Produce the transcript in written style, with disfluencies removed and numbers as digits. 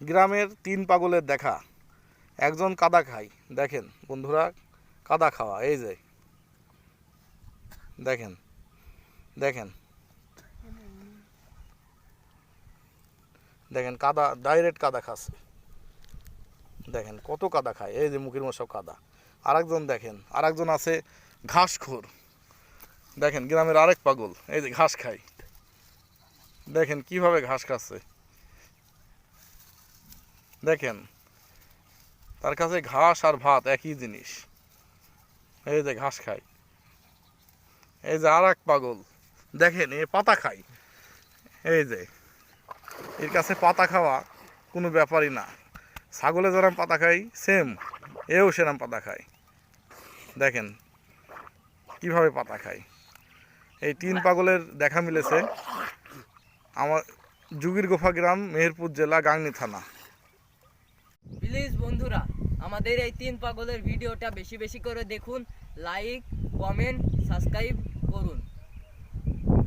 গ্রামের তিন পাগলের দেখা। একজন কাদা খায়, দেখেন বন্ধুরা, কাদা খাওয়া। এই যে দেখেন দেখেন দেখেন কাদা, ডাইরেক্ট কাদা খাচ্ছে। দেখেন কত কাদা খায়, এই যে মুখের মতো সব কাদা। আরেকজন দেখেন, আরেকজন আছে ঘাসখোর। দেখেন গ্রামের আরেক পাগল, এই যে ঘাস খায়। দেখেন কিভাবে ঘাস খাচ্ছে। দেখেন তার কাছে ঘাস আর ভাত একই জিনিস। এই যে ঘাস খায়। এই যে আর এক পাগল, দেখেন এ পাতা খায়। এই যে এর কাছে পাতা খাওয়া কোনো ব্যাপারই না। ছাগলে যেরকম পাতা খায় সেম এও সেরকম পাতা খায়। দেখেন কিভাবে পাতা খায়। এই তিন পাগলের দেখা মিলেছে আমার যুগির গোফা গ্রাম, মেহেরপুর জেলা, গাংনী থানা। প্লিজ বন্ধুরা, আমাদের এই তিন পাগলের ভিডিওটা বেশি বেশি করে দেখুন, লাইক, কমেন্ট, সাবস্ক্রাইব করুন।